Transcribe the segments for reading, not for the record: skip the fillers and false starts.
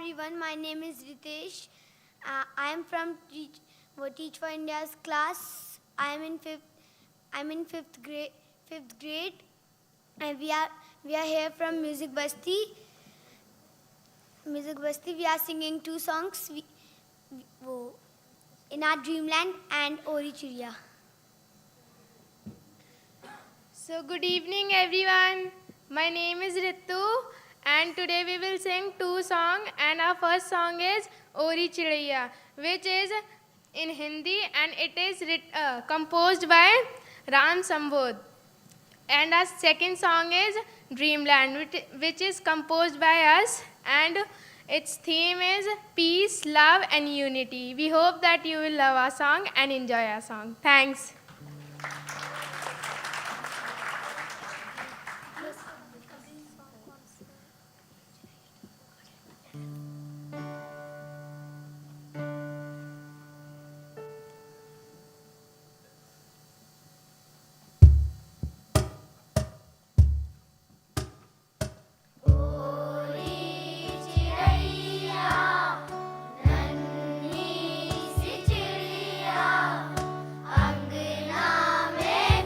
everyone. My name is Ritesh. I am from Teach for India's class. I am in fifth. I'm in fifth grade. Fifth grade, and we are here from Music Basti. Music Basti. We are singing two songs. In our Dreamland and Ori Chiriya. So good evening everyone. My name is Ritu and today we will sing two songs, and our first song is Ori Chiriya, which is in Hindi and it is composed by Ram Sambodh. And our second song is Dreamland, which is composed by us, and its theme is peace, love and unity. We hope that you will love our song and enjoy our song. Thanks. अंगना में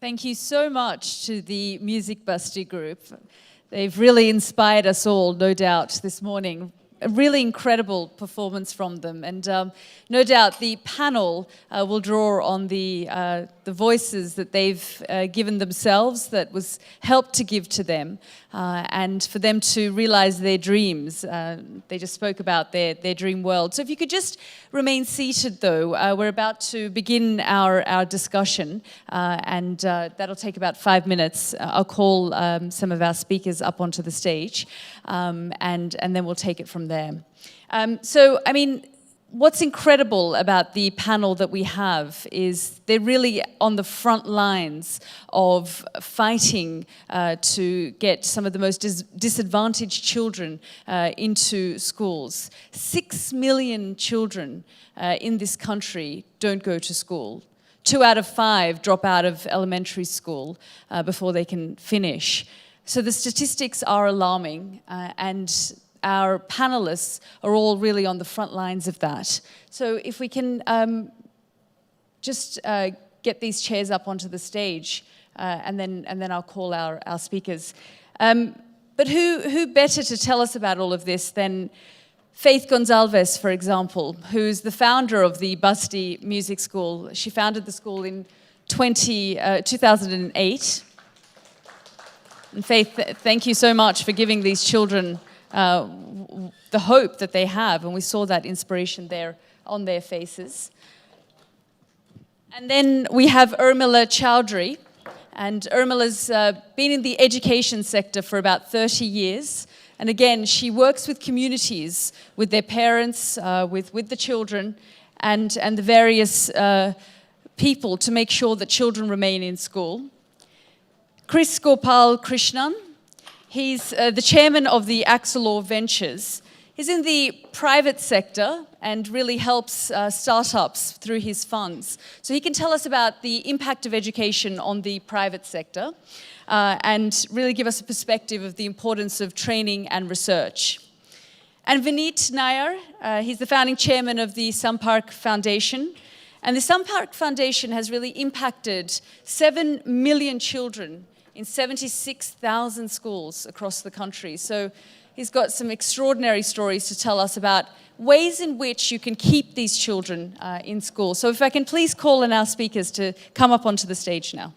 Thank you so much to the Music Busty group. They've really inspired us all, no doubt, this morning. A really incredible performance from them, and no doubt the panel will draw on the voices that they've given themselves, that was helped to give to them, and for them to realize their dreams. They just spoke about their dream world. So if you could just remain seated, though, we're about to begin our discussion, and that'll take about 5 minutes. I'll call some of our speakers up onto the stage, and then we'll take it from there. So, I mean, what's incredible about the panel that we have is they're really on the front lines of fighting to get some of the most disadvantaged children into schools. 6 million children in this country don't go to school. 2 out of 5 drop out of elementary school before they can finish. So the statistics are alarming, and our panelists are all really on the front lines of that. So if we can just get these chairs up onto the stage, and then I'll call our speakers. But who better to tell us about all of this than Faith Gonzalez, for example, who's the founder of the Busty Music School. She founded the school in 2008. And Faith, thank you so much for giving these children the hope that they have, and we saw that inspiration there on their faces. And then we have Urmila Chowdhury, and Urmila's been in the education sector for about 30 years. And again, she works with communities, with their parents, with the children, and the various people to make sure that children remain in school. Chris Gopal Krishnan, he's the chairman of the Axelor Ventures. He's in the private sector and really helps startups through his funds. So he can tell us about the impact of education on the private sector and really give us a perspective of the importance of training and research. And Vineet Nair, he's the founding chairman of the Sampark Foundation. And the Sampark Foundation has really impacted 7 million children in 76,000 schools across the country. So he's got some extraordinary stories to tell us about ways in which you can keep these children in school. So if I can please call on our speakers to come up onto the stage now.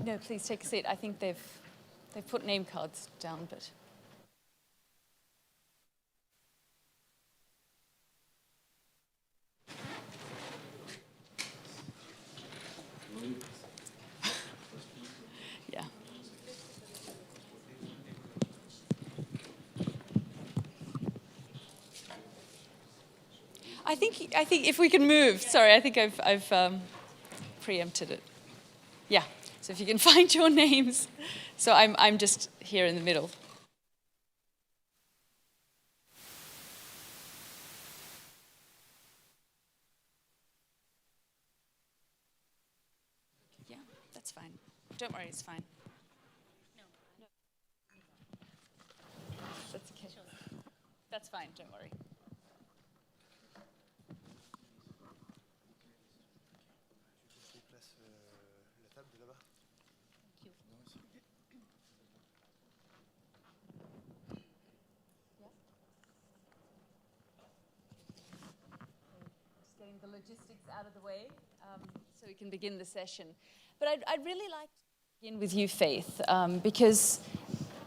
No, please take a seat. I think they've put name cards down, but. Yeah. I think if we can move. Sorry, I think I've preempted it. Yeah. So if you can find your names. So I'm just here in the middle. Yeah, that's fine. Don't worry, it's fine. No. That's okay. That's fine, don't worry. The logistics out of the way so we can begin the session. But I'd really like to begin with you, Faith, because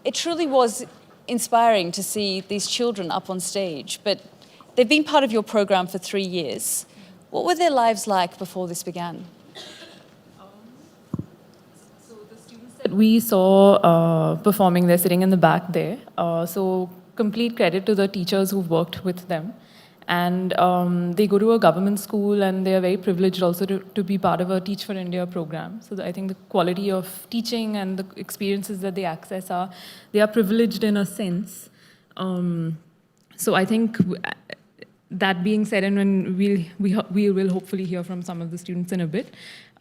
it truly was inspiring to see these children up on stage, but they've been part of your program for 3 years. What were their lives like before this began? So the students that we saw performing, they're sitting in the back there. So complete credit to the teachers who've worked with them. And they go to a government school, and they are very privileged also to be part of a Teach for India program. So I think the quality of teaching and the experiences that they access they are privileged in a sense. So I think that being said, and when we will hopefully hear from some of the students in a bit.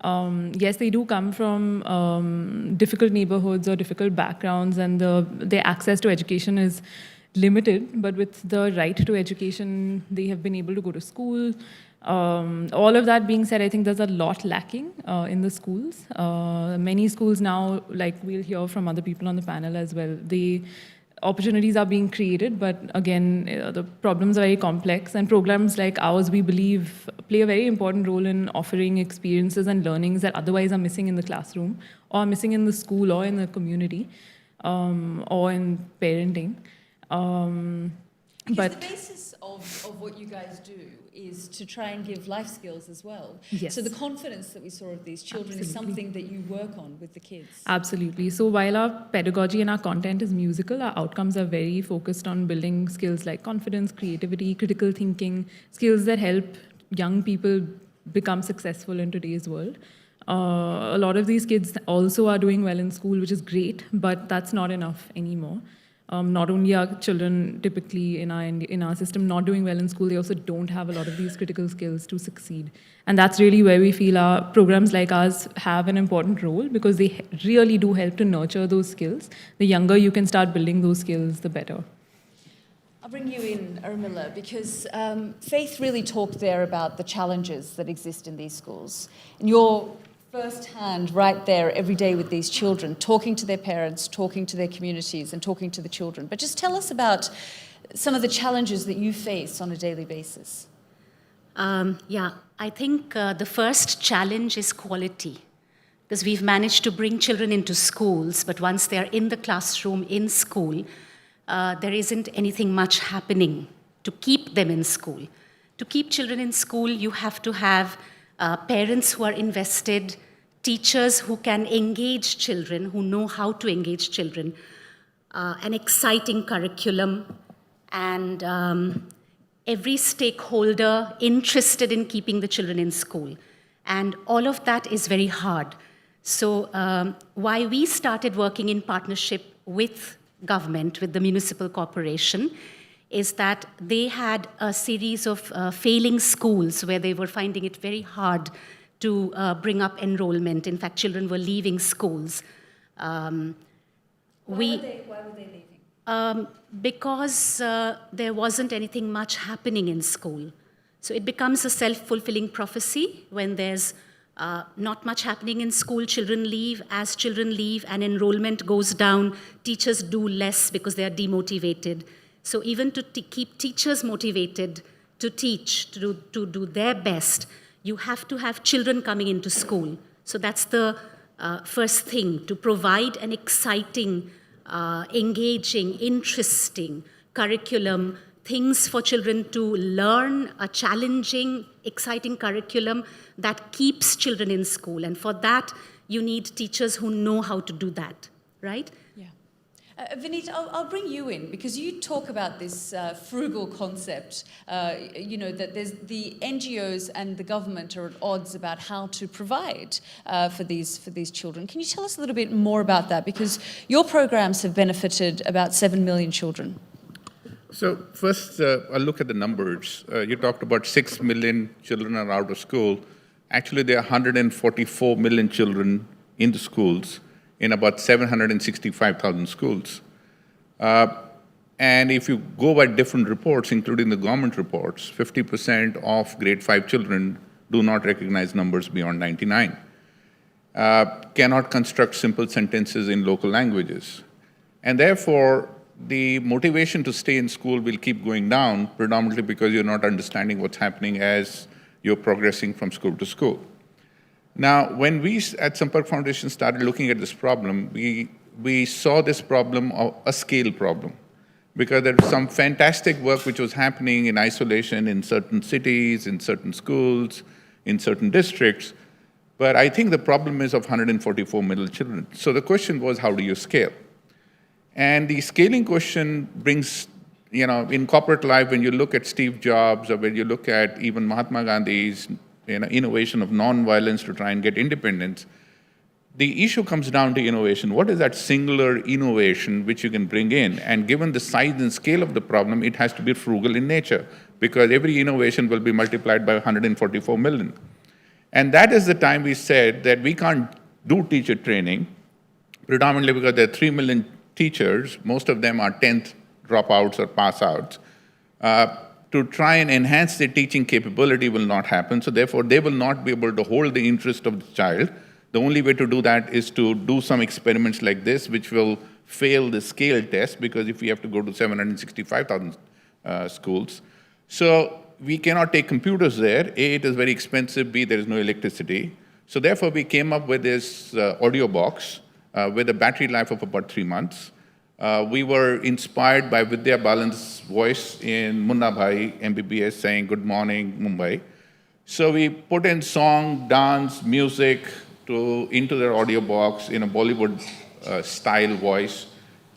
Yes, they do come from difficult neighborhoods or difficult backgrounds, and their access to education is limited, but with the right to education, they have been able to go to school. All of that being said, I think there's a lot lacking in the schools. Many schools now, like we'll hear from other people on the panel as well, opportunities are being created, but again, the problems are very complex, and programs like ours, we believe, play a very important role in offering experiences and learnings that otherwise are missing in the classroom, or missing in the school, or in the community, or in parenting. Because the basis of what you guys do is to try and give life skills as well. Yes. So the confidence that we saw of these children is something that you work on with the kids. Absolutely. So while our pedagogy and our content is musical, our outcomes are very focused on building skills like confidence, creativity, critical thinking, skills that help young people become successful in today's world. A lot of these kids also are doing well in school, which is great, but that's not enough anymore. Not only are children typically in our system not doing well in school, they also don't have a lot of these critical skills to succeed. And that's really where we feel our programs like ours have an important role, because they really do help to nurture those skills. The younger you can start building those skills, the better. I'll bring you in, Urmila, because Faith really talked there about the challenges that exist in these schools. And you're firsthand right there every day with these children, talking to their parents, talking to their communities, and talking to the children. But just tell us about some of the challenges that you face on a daily basis. I think the first challenge is quality, because we've managed to bring children into schools, but once they're in the classroom, in school, there isn't anything much happening to keep them in school. To keep children in school, you have to have parents who are invested, teachers who can engage children, who know how to engage children, an exciting curriculum, and every stakeholder interested in keeping the children in school. And all of that is very hard. So why we started working in partnership with government, with the municipal corporation, is that they had a series of failing schools where they were finding it very hard to bring up enrollment. In fact, children were leaving schools. Why were they leaving? Because there wasn't anything much happening in school. So it becomes a self-fulfilling prophecy. When there's not much happening in school, children leave. As children leave and enrollment goes down, teachers do less because they are demotivated. So even to keep teachers motivated to teach, to do their best, you have to have children coming into school. So that's the first thing, to provide an exciting, engaging, interesting curriculum, things for children to learn, a challenging, exciting curriculum that keeps children in school. And for that, you need teachers who know how to do that, right? Yeah. Vineet, I'll bring you in, because you talk about this frugal concept, that there's the NGOs and the government are at odds about how to provide for these children. Can you tell us a little bit more about that? Because your programs have benefited about 7 million children. So first, I'll look at the numbers. You talked about 6 million children are out of school. Actually, there are 144 million children in the schools, in about 765,000 schools. And if you go by different reports, including the government reports, 50% of grade 5 children do not recognize numbers beyond 99, cannot construct simple sentences in local languages. And therefore, the motivation to stay in school will keep going down, predominantly because you're not understanding what's happening as you're progressing from school to school. Now, when we at Sampark Foundation started looking at this problem, we saw this problem of a scale problem, because there was some fantastic work which was happening in isolation in certain cities, in certain schools, in certain districts. But I think the problem is of 144 million children. So the question was, how do you scale? And the scaling question brings in corporate life, when you look at Steve Jobs or when you look at even Mahatma Gandhi's innovation of non-violence to try and get independence, the issue comes down to innovation. What is that singular innovation which you can bring in? And given the size and scale of the problem, it has to be frugal in nature, because every innovation will be multiplied by 144 million. And that is the time we said that we can't do teacher training, predominantly because there are 3 million teachers, most of them are 10th dropouts or pass-outs. To try and enhance their teaching capability will not happen, so therefore they will not be able to hold the interest of the child. The only way to do that is to do some experiments like this, which will fail the scale test, because if we have to go to 765,000 schools. So we cannot take computers there. A, it is very expensive. B, there is no electricity. So therefore, we came up with this audio box with a battery life of about 3 months. We were inspired by Vidya Balan's voice in Munna Bhai MBBS saying, "Good morning, Mumbai." So we put in song, dance, music into their audio box in a Bollywood style voice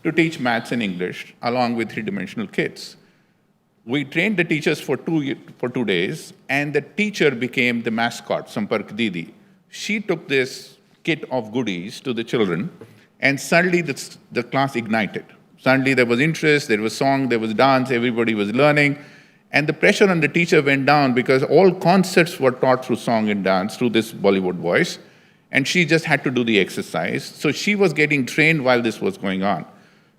to teach maths and English along with three-dimensional kids. We trained the teachers for 2 days, and the teacher became the mascot, Sampark Didi. She took this kit of goodies to the children, and suddenly the class ignited. Suddenly there was interest, there was song, there was dance, everybody was learning, and the pressure on the teacher went down because all concepts were taught through song and dance, through this Bollywood voice, and she just had to do the exercise. So she was getting trained while this was going on.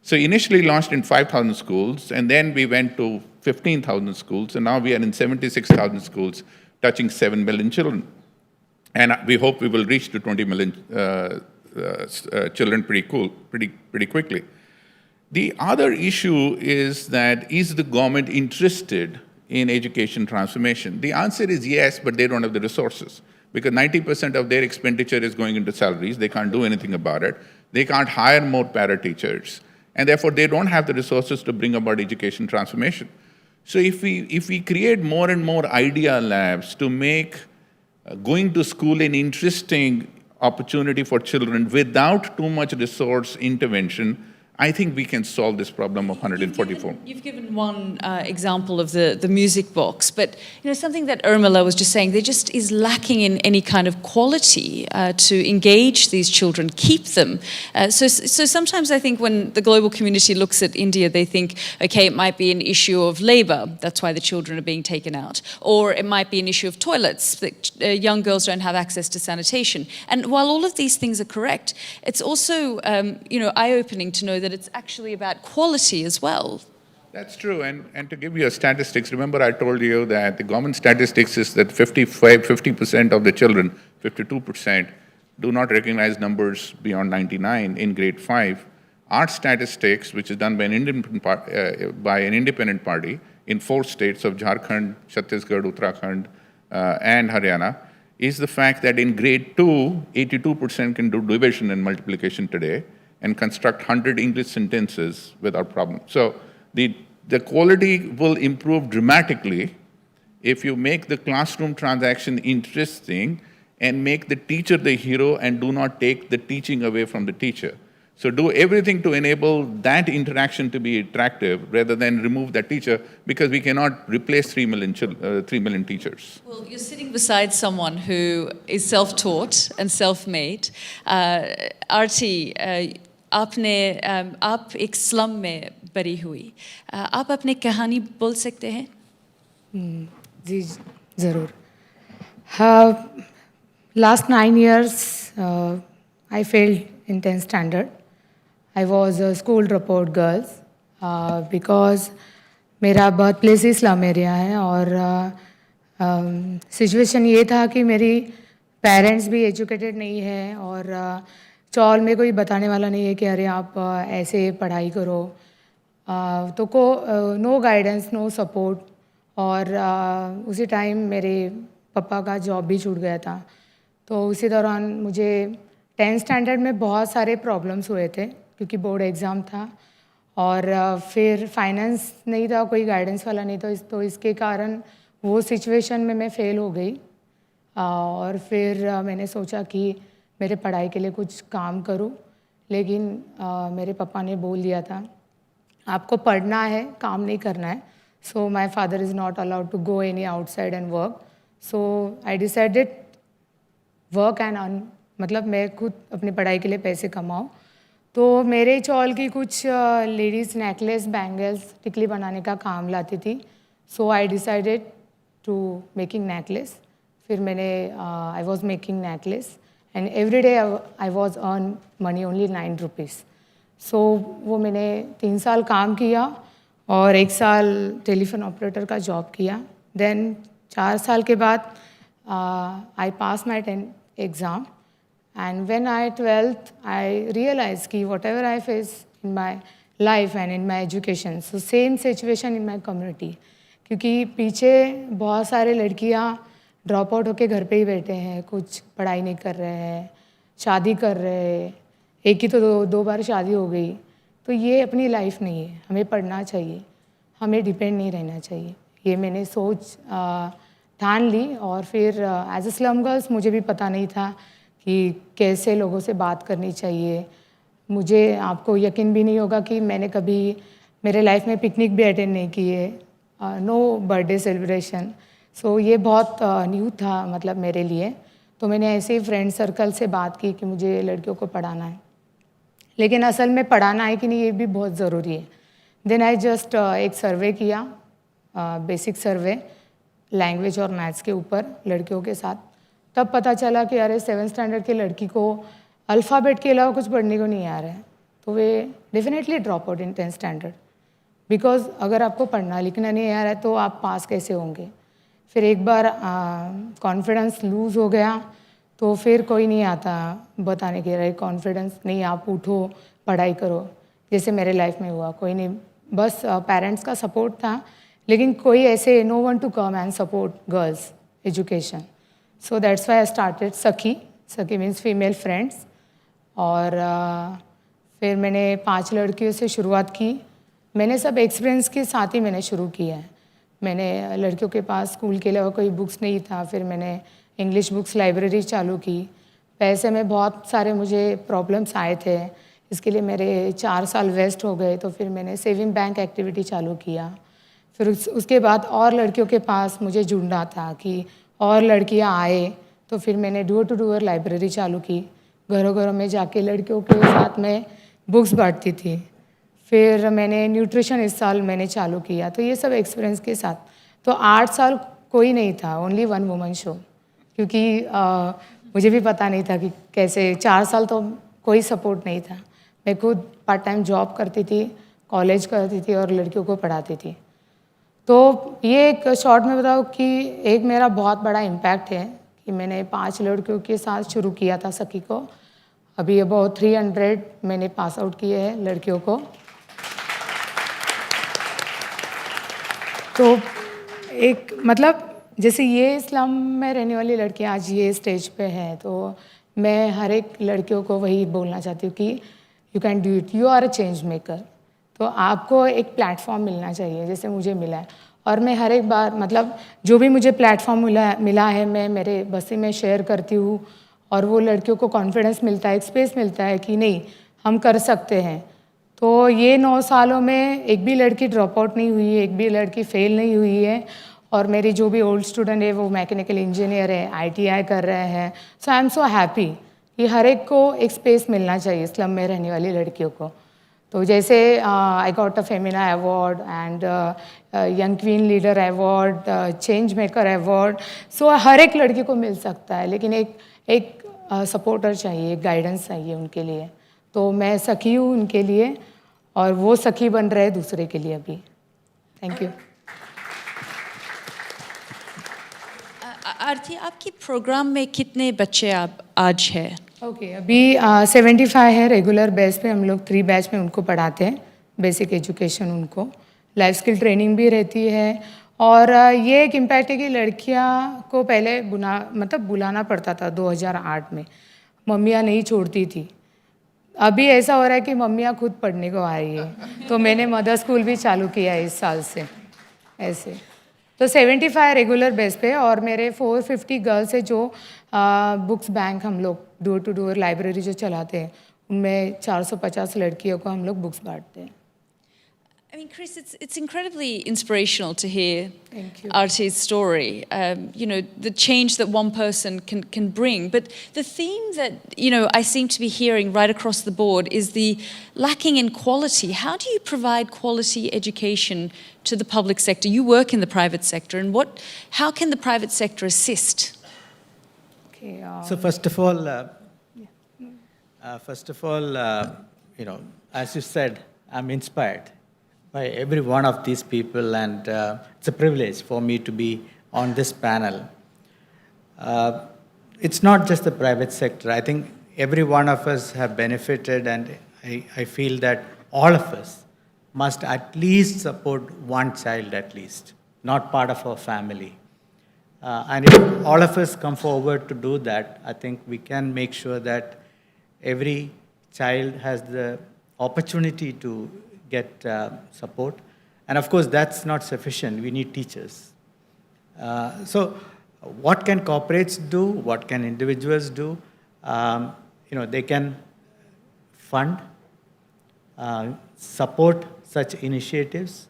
So initially launched in 5,000 schools, and then we went to 15,000 schools, and now we are in 76,000 schools, touching 7 million children. And we hope we will reach to 20 million children pretty quickly. The other issue is that, is the government interested in education transformation? The answer is yes, but they don't have the resources, because 90% of their expenditure is going into salaries. They can't do anything about it. They can't hire more para-teachers, and therefore they don't have the resources to bring about education transformation. So if we create more and more idea labs to make going to school an interesting opportunity for children without too much resource intervention, I think we can solve this problem of 144. You've given one example of the music box, but something that Urmila was just saying, there just is lacking in any kind of quality to engage these children, keep them. So sometimes I think when the global community looks at India, they think, okay, it might be an issue of labor, that's why the children are being taken out. Or it might be an issue of toilets, that young girls don't have access to sanitation. And while all of these things are correct, it's also eye-opening to know that it's actually about quality as well. That's true, and to give you a statistics, remember I told you that the government statistics is that 50% of the children, 52%, do not recognize numbers beyond 99 in grade 5. Our statistics, which is done by an independent party in 4 states of Jharkhand, Chhattisgarh, Uttarakhand, and Haryana, is the fact that in grade 2, 82% can do division and multiplication today, and construct 100 English sentences without problem. So the quality will improve dramatically if you make the classroom transaction interesting and make the teacher the hero and do not take the teaching away from the teacher. So do everything to enable that interaction to be attractive rather than remove that teacher, because we cannot replace 3 million teachers. Well, you're sitting beside someone who is self-taught and self-made. Arti, आप एक slum में बड़ी हुई, आप अपनी कहानी बोल सकते हैं? जी ज़रूर. Last 9 years, I failed in 10th standard. I was a school dropout girl because मेरा बर्थ प्लेस ही स्लम एरिया है, और सिचुएशन ये था कि मेरी पेरेंट्स भी एजुकेटेड नहीं है, और चौल में कोई बताने वाला नहीं है कि अरे आप ऐसे पढ़ाई करो, तो नो गाइडेंस, नो सपोर्ट. और उसी टाइम मेरे पापा का जॉब भी छूट गया था, तो उसी दौरान मुझे 10th स्टैंडर्ड में बहुत सारे प्रॉब्लम्स हुए थे क्योंकि बोर्ड एग्ज़ाम था, और फिर फाइनेंस नहीं था, कोई गाइडेंस वाला नहीं था, तो इसके कारण वो सिचुएशन में मैं फ़ेल हो गई. और फिर मैंने सोचा कि मेरे पढ़ाई के लिए कुछ काम करूं, लेकिन मेरे पापा ने बोल दिया था आपको पढ़ना है, काम नहीं करना है. So my father is not allowed to go any outside and work. So I decided work and earn, मतलब मैं खुद अपनी पढ़ाई के लिए पैसे कमाऊँ. तो मेरे चौल की कुछ लेडीज़ नेकलेस, बैंगल्स, टिकली बनाने का काम लाती थी. So I decided to making necklace. फिर मैंने I was making necklace and every day I was earn money only 9 rupees. So वो मैंने 3 साल काम किया और 1 साल टेलीफोन ऑपरेटर का जॉब किया. देन 4 साल के बाद I passed my 10th exam, and when I 12th, I realized कि whatever I face in my life and in my education, so same situation in my community. क्योंकि पीछे बहुत सारे लड़कियाँ ड्रॉप आउट होके घर पे ही बैठे हैं, कुछ पढ़ाई नहीं कर रहे हैं, शादी कर रहे हैं. एक की तो दो बार शादी हो गई. तो ये अपनी लाइफ नहीं है. हमें पढ़ना चाहिए, हमें डिपेंड नहीं रहना चाहिए. ये मैंने सोच ठान ली. और फिर एज ए स्लम गर्ल्स मुझे भी पता नहीं था कि कैसे लोगों से बात करनी चाहिए. मुझे, आपको यकीन भी नहीं होगा कि मैंने कभी मेरे लाइफ में पिकनिक भी अटेंड नहीं किए, नो बर्थडे सेलिब्रेशन. सो ये बहुत न्यू था मतलब मेरे लिए. तो मैंने ऐसे ही फ्रेंड सर्कल से बात की कि मुझे लड़कियों को पढ़ाना है, लेकिन असल में पढ़ाना है कि नहीं ये भी बहुत ज़रूरी है. देन आई जस्ट एक सर्वे किया, बेसिक सर्वे लैंग्वेज और मैथ्स के ऊपर लड़कियों के साथ. तब पता चला कि अरे 7th स्टैंडर्ड की लड़की को अल्फ़ाबेट के अलावा कुछ पढ़ने को नहीं आ रहा है. तो वे definitely drop out in 10th standard. Because अगर आपको पढ़ना लिखना नहीं आ रहा है तो आप पास कैसे होंगे. फिर एक बार कॉन्फिडेंस लूज़ हो गया तो फिर कोई नहीं आता बताने के लिए कॉन्फिडेंस नहीं, आप उठो पढ़ाई करो. जैसे मेरे लाइफ में हुआ, कोई नहीं, बस पेरेंट्स का सपोर्ट था, लेकिन कोई ऐसे no one to come and support girls education. So that's why I started Sakhi. Sakhi means female friends. और फिर मैंने 5 लड़कियों से शुरुआत की. मैंने सब एक्सपीरियंस के साथ ही मैंने शुरू किया है. मैंने लड़कियों के पास स्कूल के अलावा कोई बुक्स नहीं था. फिर मैंने इंग्लिश बुक्स लाइब्रेरी चालू की. पैसे में बहुत सारे मुझे प्रॉब्लम्स आए थे, इसके लिए मेरे 4 साल वेस्ट हो गए. तो फिर मैंने सेविंग बैंक एक्टिविटी चालू किया. फिर उसके बाद और लड़कियों के पास मुझे जुड़ना था कि और लड़कियां आए. तो फिर मैंने डोर टू डोर लाइब्रेरी चालू की. घरों घरों में जाके लड़कियों के साथ में बुक्स बांटती थी. फिर मैंने न्यूट्रिशन इस साल मैंने चालू किया. तो ये सब एक्सपीरियंस के साथ. तो 8 साल कोई नहीं था, ओनली 1 वुमन शो. क्योंकि मुझे भी पता नहीं था कि कैसे. 4 साल तो कोई सपोर्ट नहीं था. मैं खुद पार्ट टाइम जॉब करती थी, कॉलेज करती थी और लड़कियों को पढ़ाती थी. तो ये एक शॉर्ट में बताऊँ कि एक मेरा बहुत बड़ा इम्पैक्ट है कि मैंने 5 लड़कियों के साथ शुरू किया था सखी को. अभी अबाउट 300 मैंने पास आउट किए हैं लड़कियों को. तो एक मतलब जैसे ये इस्लाम में रहने वाली लड़कियां आज ये स्टेज पे हैं, तो मैं हर एक लड़कियों को वही बोलना चाहती हूँ कि you can do it, you are a change maker. तो आपको एक प्लेटफॉर्म मिलना चाहिए जैसे मुझे मिला है. और मैं हर एक बार मतलब जो भी मुझे प्लेटफॉर्म मिला है मैं मेरे बस्ती में शेयर करती हूँ. और वो लड़कियों को कॉन्फिडेंस मिलता है, एक स्पेस मिलता है कि नहीं हम कर सकते हैं. तो ये 9 सालों में एक भी लड़की ड्रॉप आउट नहीं हुई है, एक भी लड़की फेल नहीं हुई है. और मेरी जो भी ओल्ड स्टूडेंट है वो मैकेनिकल इंजीनियर है, ITI कर रहे हैं. सो आई एम सो हैप्पी कि हर एक को एक स्पेस मिलना चाहिए स्लम में रहने वाली लड़कियों को. तो जैसे I got a Femina award and young queen leader award, change maker award. So हर एक लड़की को मिल सकता है, लेकिन एक सपोर्टर चाहिए, एक गाइडेंस चाहिए उनके लिए. तो मैं सखी हूँ उनके लिए और वो सखी बन रहे दूसरे के लिए अभी. Thank you. आरती, आपकी प्रोग्राम में कितने बच्चे आप आज हैं? ओके, अभी 75 है. रेगुलर बेस पे हम लोग 3 बैच में उनको पढ़ाते हैं. बेसिक एजुकेशन, उनको लाइफ स्किल ट्रेनिंग भी रहती है. और ये एक इम्पैक्ट है कि लड़कियां को पहले बुलाना पड़ता था 2008 में. मम्मियाँ नहीं छोड़ती थी. अभी ऐसा हो रहा है कि मम्मियाँ खुद पढ़ने को आ रही है. तो मैंने मदर स्कूल भी चालू किया है इस साल से ऐसे. तो 75 रेगुलर बेस पे और मेरे 450 गर्ल्स है जो बुक्स बैंक हम लोग डोर टू डोर लाइब्रेरी जो चलाते हैं, उनमें 450 लड़कियों को हम लोग बुक्स बांटते हैं. I mean, Chris, it's incredibly inspirational to hear Thank you. Artie's story. You know, the change that one person can bring. But the theme that, you know, I seem to be hearing right across the board is the lacking in quality. How do you provide quality education to the public sector? You work in the private sector, and how can the private sector assist? Okay, So first of all, you know, as you said, I'm inspired by every one of these people, and it's a privilege for me to be on this panel. It's not just the private sector. I think every one of us have benefited, and I feel that all of us must at least support one child at least, not part of our family. And if all of us come forward to do that, I think we can make sure that every child has the opportunity to get support. And of course, that's not sufficient. We need teachers. So what can corporates do? What can individuals do? You know, they can fund, support such initiatives,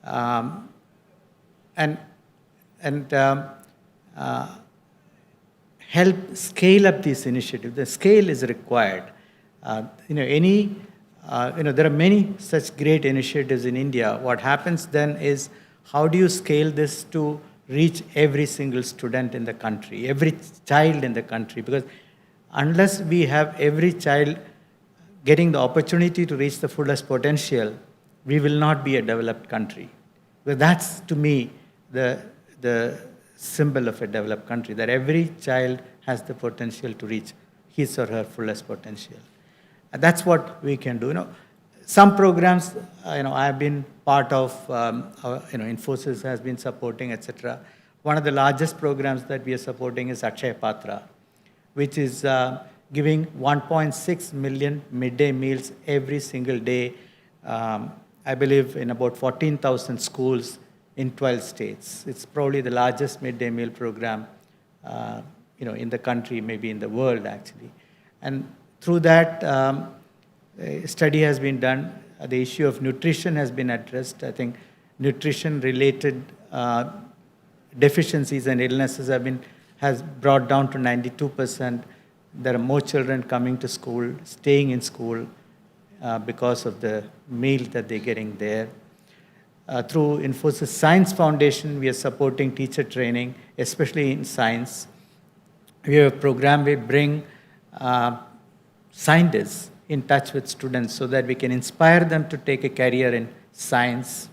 and help scale up these initiatives. The scale is required. You know, there are many such great initiatives in India. What happens then is, how do you scale this to reach every single student in the country, every child in the country? Because unless we have every child getting the opportunity to reach the fullest potential, we will not be a developed country. Because that's, to me, the symbol of a developed country, that every child has the potential to reach his or her fullest potential. And that's what we can do. You know, some programs, you know, I've been part of, you know, Infosys has been supporting, etc. One of the largest programs that we are supporting is Akshaya Patra, which is giving 1.6 million midday meals every single day, I believe in about 14,000 schools in 12 states. It's probably the largest midday meal program, you know, in the country, maybe in the world, actually. And through that, a study has been done. The issue of nutrition has been addressed. I think nutrition-related deficiencies and illnesses has brought down to 92%. There are more children coming to school, staying in school because of the meal that they're getting there. Through Infosys Science Foundation, we are supporting teacher training, especially in science. We have a program we bring scientists in touch with students so that we can inspire them to take a career in science.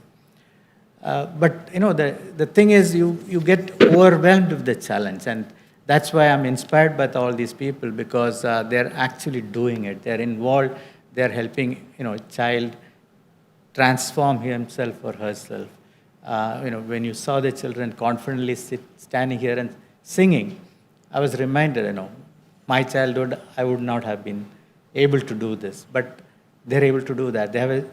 But you know, the thing is, you get overwhelmed with the challenge, and that's why I'm inspired by all these people, because they're actually doing it. They're involved. They're helping, you know, a child transform himself or herself. You know, when you saw the children confidently standing here and singing, I was reminded, you know, my childhood, I would not have been able to do this, but they're able to do that. They have a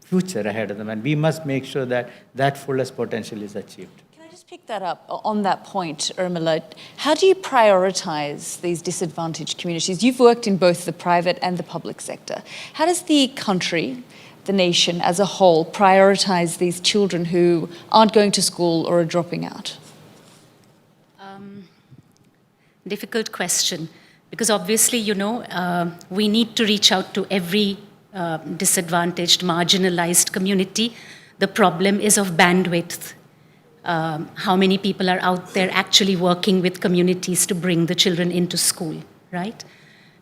future ahead of them, and we must make sure that that fullest potential is achieved. Can I just pick that up on that point, Urmila? How do you prioritize these disadvantaged communities? You've worked in both the private and the public sector. How does the country, the nation as a whole, prioritize these children who aren't going to school or are dropping out? Difficult question, because obviously, you know, we need to reach out to every disadvantaged, marginalized community. The problem is of bandwidth. How many people are out there actually working with communities to bring the children into school, right?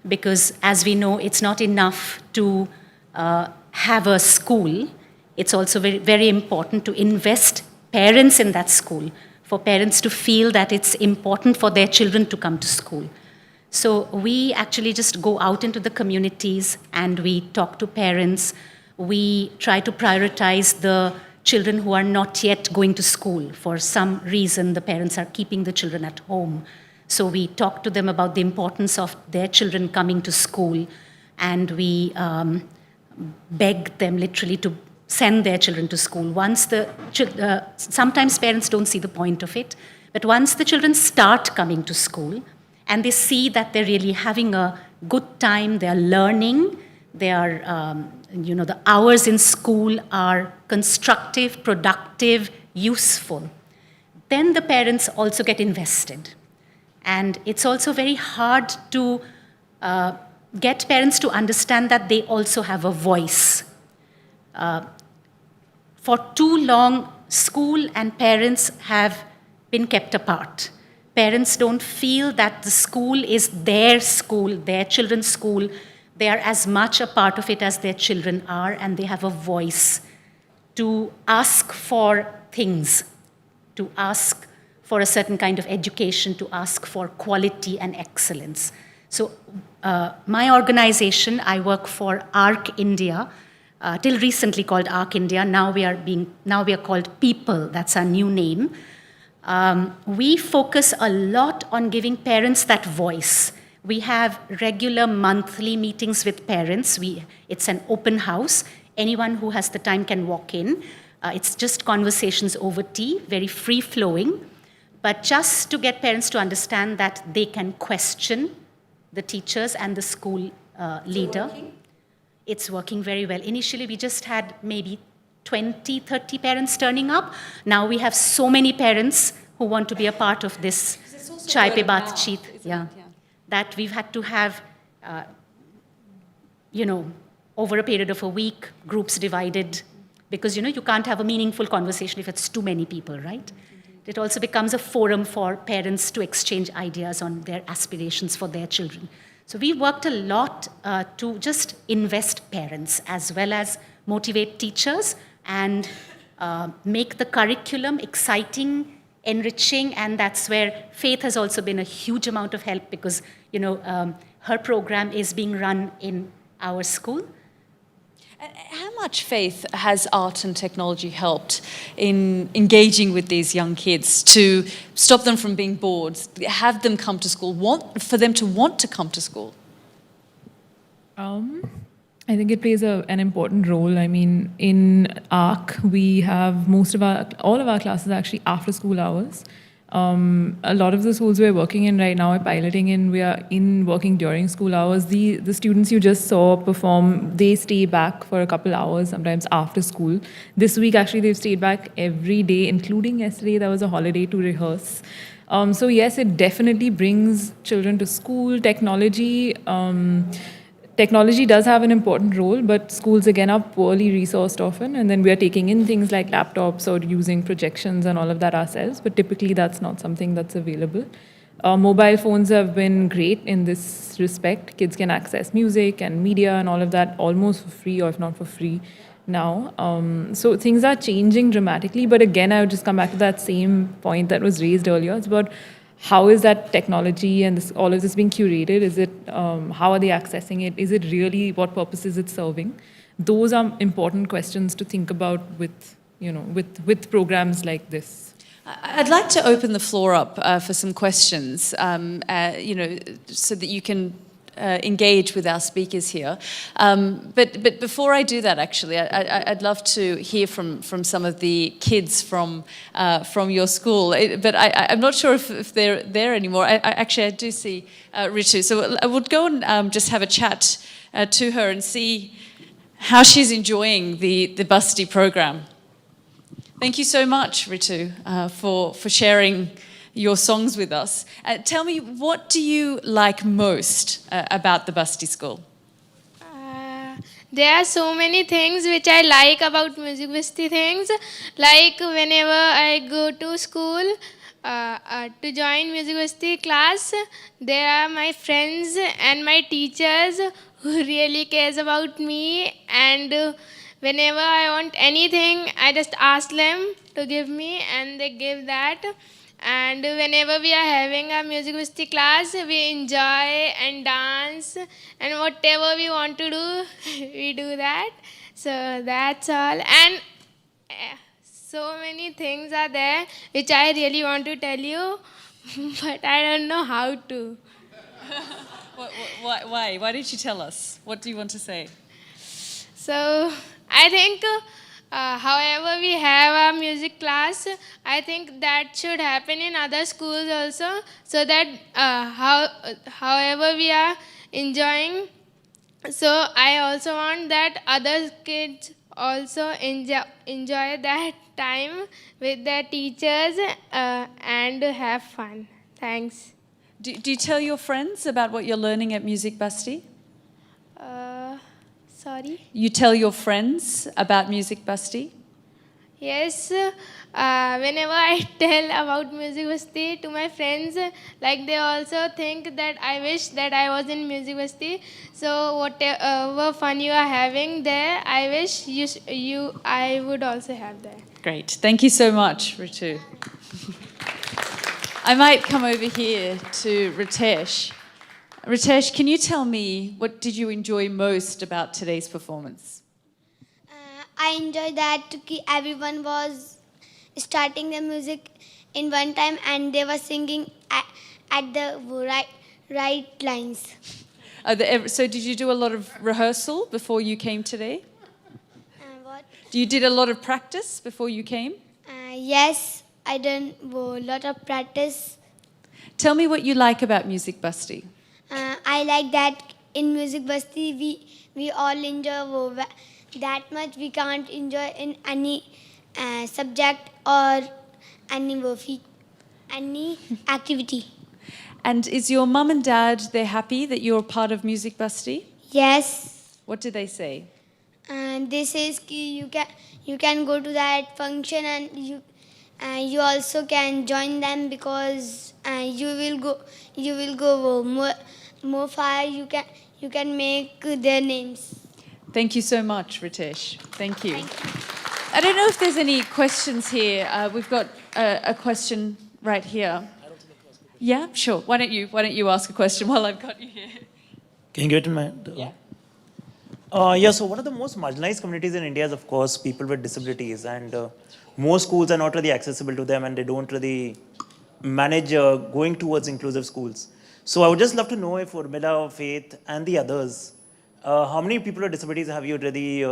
Because as we know, it's not enough to have a school. It's also very, very important to invest parents in that school, for parents to feel that it's important for their children to come to school. So we actually just go out into the communities and we talk to parents. We try to prioritize the children who are not yet going to school. For some reason, the parents are keeping the children at home. So we talk to them about the importance of their children coming to school, and we beg them literally to send their children to school. Sometimes parents don't see the point of it, but once the children start coming to school and they see that they're really having a good time, they're learning, The hours in school are constructive, productive, useful. Then the parents also get invested. And it's also very hard to get parents to understand that they also have a voice. For too long, school and parents have been kept apart. Parents don't feel that the school is their school, their children's school. They are as much a part of it as their children are, and they have a voice to ask for things, to ask for a certain kind of education, to ask for quality and excellence. So my organization, I work for ARC India, till recently called ARC India. Now we are called People. That's our new name. We focus a lot on giving parents that voice. We have regular monthly meetings with parents. It's an open house. Anyone who has the time can walk in. It's just conversations over tea, very free-flowing, but just to get parents to understand that they can question the teachers and the school leader. It's working very well. Initially, we just had maybe 20, 30 parents turning up. Now we have so many parents who want to be a part of this Chai Pe Baatcheet. Yeah. That we've had to have, over a period of a week, groups divided, because, you can't have a meaningful conversation if it's too many people, right? It also becomes a forum for parents to exchange ideas on their aspirations for their children. So we worked a lot to just invest parents as well as motivate teachers and make the curriculum exciting, enriching, and that's where Faith has also been a huge amount of help because, her program is being run in our school. How much, Faith, has art and technology helped in engaging with these young kids to stop them from being bored, have them come to school, for them to want to come to school? I think it plays an important role. I mean, in ARC, we have all of our classes actually after school hours. A lot of the schools we're working in right now, we're piloting in, we are working during school hours. The students you just saw perform, they stay back for a couple hours, sometimes after school. This week, actually, they've stayed back every day, including yesterday, that was a holiday, to rehearse. So yes, it definitely brings children to school. Technology does have an important role, but schools, again, are poorly resourced often, and then we are taking in things like laptops or using projections and all of that ourselves, but typically that's not something that's available. Mobile phones have been great in this respect. Kids can access music and media and all of that almost for free, or if not for free now. So things are changing dramatically, but again, I would just come back to that same point that was raised earlier. It's about how is that technology and all of this being curated? Is it, how are they accessing it? Is it really, what purpose is it serving? Those are important questions to think about with programs like this. I'd like to open the floor up for some questions, so that you can engage with our speakers here. But before I do that, actually, I'd love to hear from some of the kids from your school. But I'm not sure if they're there anymore. I do see Ritu. So I would go and just have a chat to her and see how she's enjoying the Basti program. Thank you so much, Ritu, for sharing your songs with us. Tell me, what do you like most about the Basti School? There are so many things which I like about Music Basti things. Like whenever I go to school to join Music Basti class, there are my friends and my teachers who really cares about me, and whenever I want anything, I just ask them to give me and they give that. And whenever we are having a Music Basti class, we enjoy and dance, and whatever we want to do, we do that. So that's all. And so many things are there which I really want to tell you, but I don't know how to. Why? Why didn't you tell us? What do you want to say? So I think however we have a music class, I think that should happen in other schools also, so that however we are enjoying So I also want that other kids also enjoy that time with their teachers and have fun. Thanks. Do you tell your friends about what you're learning at Music Basti? Sorry. You tell your friends about Music Basti? Yes, whenever I tell about Music Basti to my friends, like they also think that I wish that I was in Music Basti. So whatever fun you are having there, I wish I would also have there. Great. Thank you so much, Ritu. I might come over here to Ritesh. Ritesh, can you tell me what did you enjoy most about today's performance? I enjoyed that everyone was starting the music in one time and they were singing at the right lines. So did you do a lot of rehearsal before you came today? What? You did a lot of practice before you came? Yes, I done a lot of practice. Tell me what you like about Music Basti. I like that in Music Basti we all enjoy that much we can't enjoy in any subject or any activity. And is your mum and dad, they're happy that you're part of Music Basti? Yes. What do they say? They says you can go to that function and you also can join them because you will go more far. You can make their names. Thank you so much, Ritesh. Thank you. I don't know if there's any questions here. We've got a question right here. Yeah, sure. Why don't you ask a question while I've got you here? Can you get in my... Yeah. So one of the most marginalized communities in India is, of course, people with disabilities. And most schools are not really accessible to them and they don't really manage going towards inclusive schools. So I would just love to know if Urmila, Faith, and the others, how many people with disabilities have you already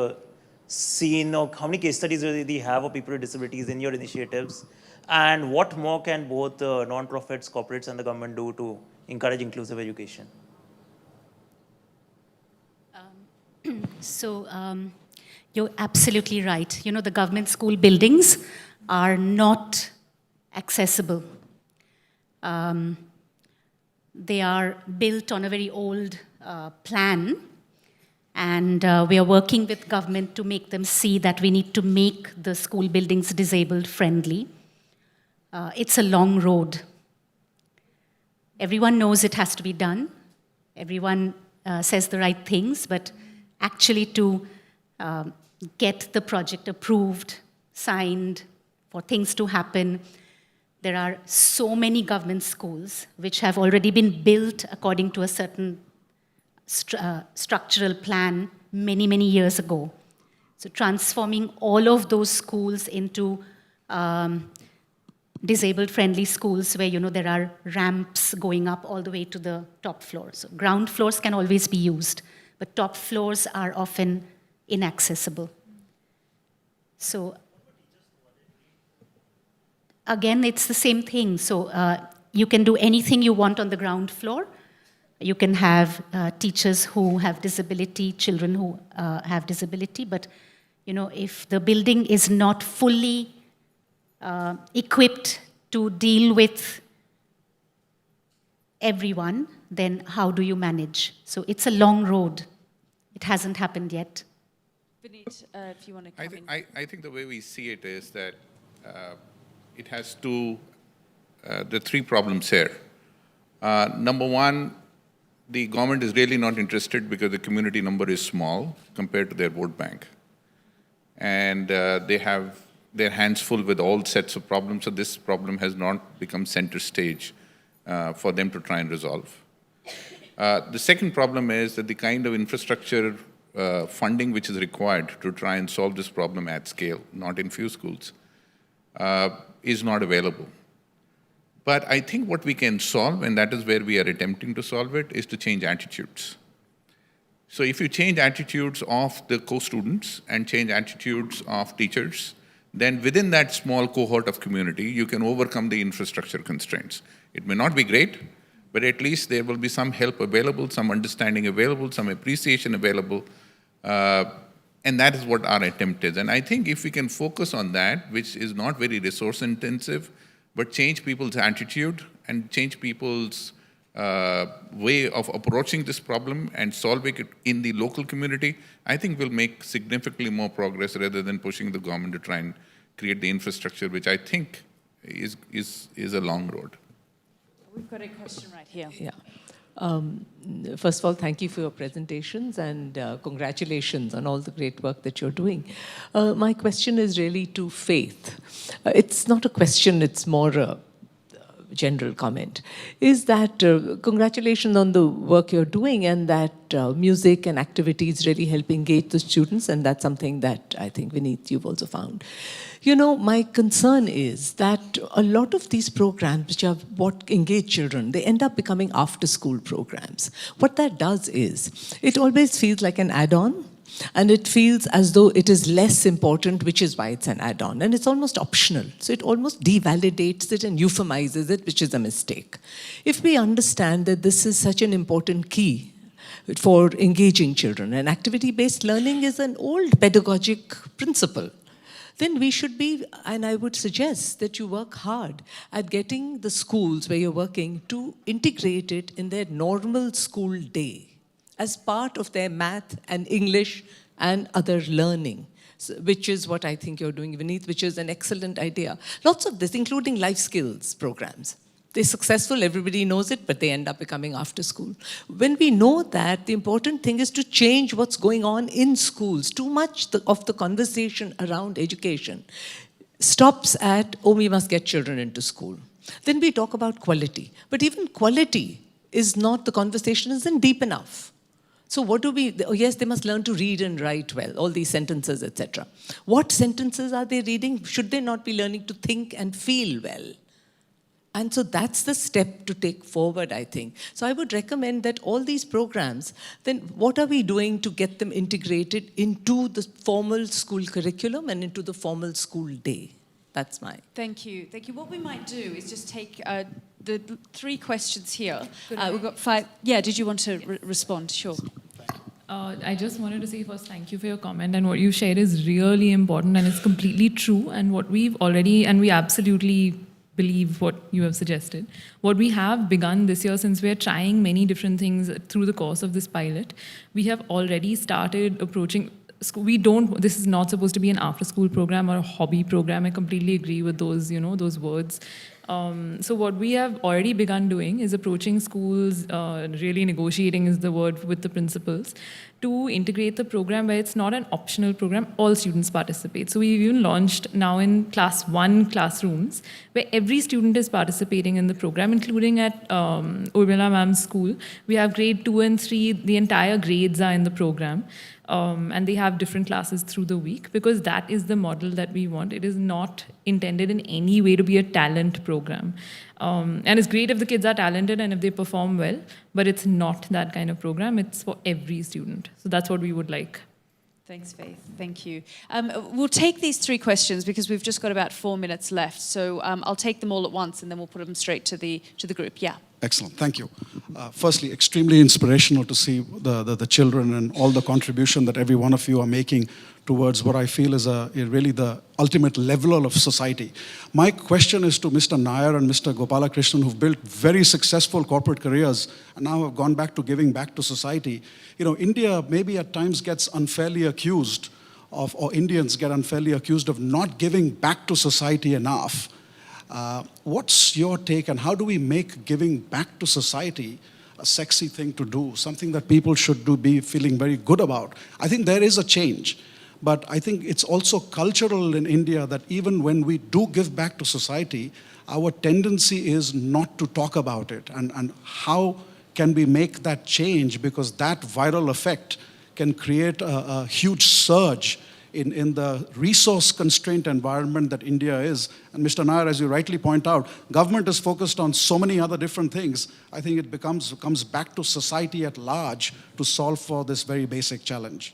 seen, or how many case studies do you have of people with disabilities in your initiatives? And what more can both non-profits, corporates, and the government do to encourage inclusive education? So you're absolutely right. You know, the government school buildings are not accessible. They are built on a very old plan. And we are working with government to make them see that we need to make the school buildings disabled friendly. It's a long road. Everyone knows it has to be done. Everyone says the right things, but actually to get the project approved, signed, for things to happen, there are so many government schools which have already been built according to a certain structural plan many, many years ago. So transforming all of those schools into disabled-friendly schools where, you know, there are ramps going up all the way to the top floor. So ground floors can always be used, but top floors are often inaccessible. So again, it's the same thing. So you can do anything you want on the ground floor. You can have teachers who have disability, children who have disability, but you know, if the building is not fully equipped to deal with everyone, then how do you manage? So it's a long road. It hasn't happened yet. Vineet, if you want to come in. I think the way we see it is that it has the three problems here. Number one, the government is really not interested because the community number is small compared to their vote bank. And they have their hands full with all sets of problems, so this problem has not become center stage for them to try and resolve. The second problem is that the kind of infrastructure funding which is required to try and solve this problem at scale, not in few schools, is not available. But I think what we can solve, and that is where we are attempting to solve it, is to change attitudes. So if you change attitudes of the co-students and change attitudes of teachers, then within that small cohort of community, you can overcome the infrastructure constraints. It may not be great, but at least there will be some help available, some understanding available, some appreciation available. And that is what our attempt is. And I think if we can focus on that, which is not very resource intensive, but change people's attitude and change people's way of approaching this problem and solving it in the local community, I think we'll make significantly more progress rather than pushing the government to try and create the infrastructure, which I think is a long road. We've got a question right here. Yeah. First of all, thank you for your presentations and congratulations on all the great work that you're doing. My question is really to Faith. It's not a question, it's more a general comment. Is that congratulations on the work you're doing and that music and activities really help engage the students, and that's something that I think, Vineet, you've also found. You know, my concern is that a lot of these programs which are what engage children, they end up becoming after-school programs. What that does is, it always feels like an add-on, and it feels as though it is less important, which is why it's an add-on. And it's almost optional. So it almost devalidates it and euphemizes it, which is a mistake. If we understand that this is such an important key for engaging children, and activity-based learning is an old pedagogic principle, then we should be, and I would suggest that you work hard at getting the schools where you're working to integrate it in their normal school day as part of their math and English and other learning, which is what I think you're doing, Vineet, which is an excellent idea. Lots of this, including life skills programs. They're successful, everybody knows it, but they end up becoming after school. When we know that, the important thing is to change what's going on in schools. Too much of the conversation around education stops at, oh, we must get children into school. Then we talk about quality. But even quality is not, the conversation isn't deep enough. So what do we, oh yes, they must learn to read and write well, all these sentences, etc. What sentences are they reading? Should they not be learning to think and feel well? And so that's the step to take forward, I think. So I would recommend that all these programs, then what are we doing to get them integrated into the formal school curriculum and into the formal school day? That's my... Thank you. Thank you. What we might do is just take the 3 questions here. We've got 5. Yeah, did you want to respond? Sure. I just wanted to say first, thank you for your comment, and what you shared is really important and it's completely true, and what we've already, and we absolutely believe what you have suggested. What we have begun this year, since we're trying many different things through the course of this pilot, we have already started approaching, this is not supposed to be an after-school program or a hobby program. I completely agree with those, those words. So what we have already begun doing is approaching schools, really negotiating is the word with the principals, to integrate the program where it's not an optional program, all students participate. So we've even launched now in class 1 classrooms, where every student is participating in the program, including at Urmila ma'am's school. We have grade 2 and 3, the entire grades are in the program. And they have different classes through the week, because that is the model that we want. It is not intended in any way to be a talent program. And it's great if the kids are talented and if they perform well, but it's not that kind of program. It's for every student. So that's what we would like. Thanks, Faith. Thank you. We'll take these 3 questions because we've just got about 4 minutes left. So I'll take them all at once and then we'll put them straight to the group. Yeah. Excellent, thank you. Firstly, extremely inspirational to see the children and all the contribution that every one of you are making towards what I feel is really the ultimate leveler of society. My question is to Mr. Nair and Mr. Gopalakrishnan, who've built very successful corporate careers and now have gone back to giving back to society. India maybe at times gets unfairly accused of, or Indians get unfairly accused of not giving back to society enough. What's your take, and how do we make giving back to society a sexy thing to do, something that people should be feeling very good about? I think there is a change, but I think it's also cultural in India that even when we do give back to society, our tendency is not to talk about it. And how can we make that change? Because that viral effect can create a huge surge in the resource-constrained environment that India is. And Mr. Nair, as you rightly point out, government is focused on so many other different things. I think it comes back to society at large to solve for this very basic challenge.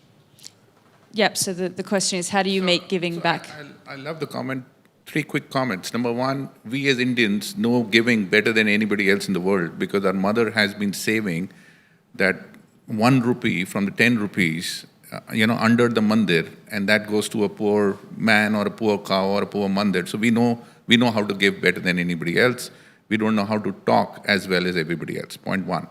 Yep, so the question is, how do you make giving back? I love the comment three quick comments. Number one, we as Indians know giving better than anybody else in the world because our mother has been saving that 1 rupee from the 10 rupees, under the mandir, and that goes to a poor man or a poor cow or a poor mandir. So we know how to give better than anybody else. We don't know how to talk as well as everybody else. Point one.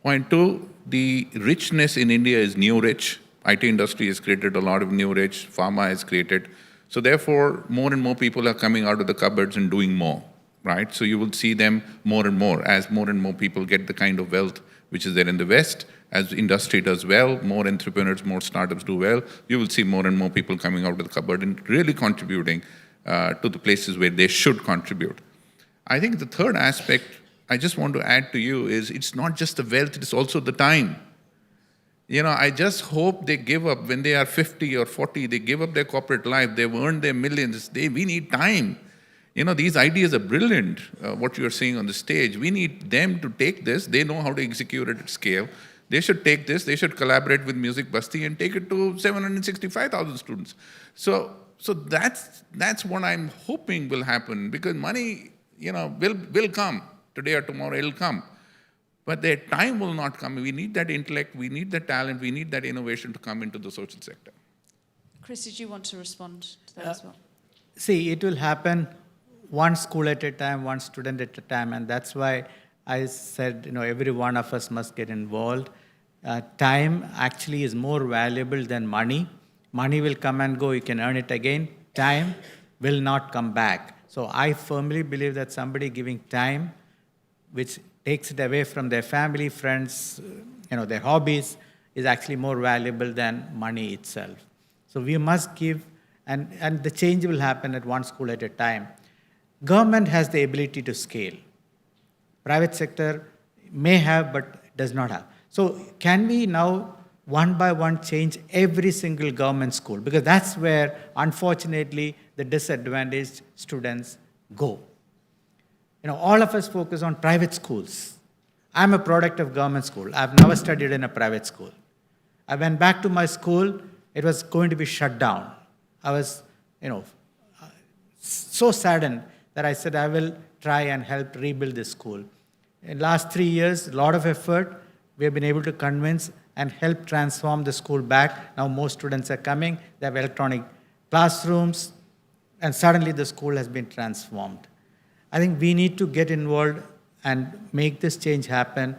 Point two, the richness in India is new rich. IT industry has created a lot of new rich. Pharma has created. So therefore, more and more people are coming out of the cupboards and doing more, right? So you will see them more and more as more and more people get the kind of wealth which is there in the West. As industry does well, more entrepreneurs, more startups do well, you will see more and more people coming out of the cupboard and really contributing to the places where they should contribute. I think the third aspect I just want to add to you is it's not just the wealth, it's also the time. I just hope they give up when they are 50 or 40, they give up their corporate life, they've earned their millions, we need time. These ideas are brilliant, what you're seeing on the stage. We need them to take this, they know how to execute it at scale. They should take this, they should collaborate with Music Basti and take it to 765,000 students. So that's what I'm hoping will happen because money, will come. Today or tomorrow it'll come. But their time will not come. We need that intellect, we need that talent, we need that innovation to come into the social sector. Chris, did you want to respond to that as well? See, it will happen one school at a time, one student at a time, and that's why I said, every one of us must get involved. Time actually is more valuable than money. Money will come and go, you can earn it again. Time will not come back. So I firmly believe that somebody giving time, which takes it away from their family, friends, their hobbies, is actually more valuable than money itself. So we must give, and the change will happen at one school at a time. Government has the ability to scale. Private sector may have, but does not have. So can we now, one by one, change every single government school? Because that's where, unfortunately, the disadvantaged students go. All of us focus on private schools. I'm a product of government school. I've never studied in a private school. I went back to my school, it was going to be shut down. I was, so saddened that I said I will try and help rebuild this school. In the last 3 years, a lot of effort, we have been able to convince and help transform the school back. Now most students are coming, they have electronic classrooms, and suddenly the school has been transformed. I think we need to get involved and make this change happen,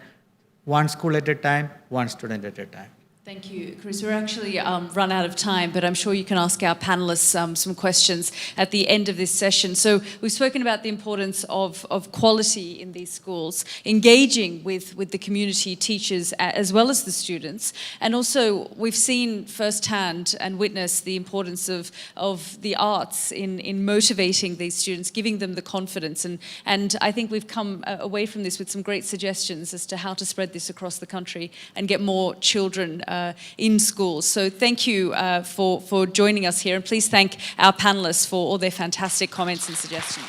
one school at a time, one student at a time. Thank you, Chris. We're actually run out of time, but I'm sure you can ask our panelists some questions at the end of this session. So we've spoken about the importance of quality in these schools, engaging with the community, teachers, as well as the students. And also we've seen firsthand and witnessed the importance of the arts in motivating these students, giving them the confidence. And I think we've come away from this with some great suggestions as to how to spread this across the country and get more children in schools. So thank you for joining us here, and please thank our panelists for all their fantastic comments and suggestions.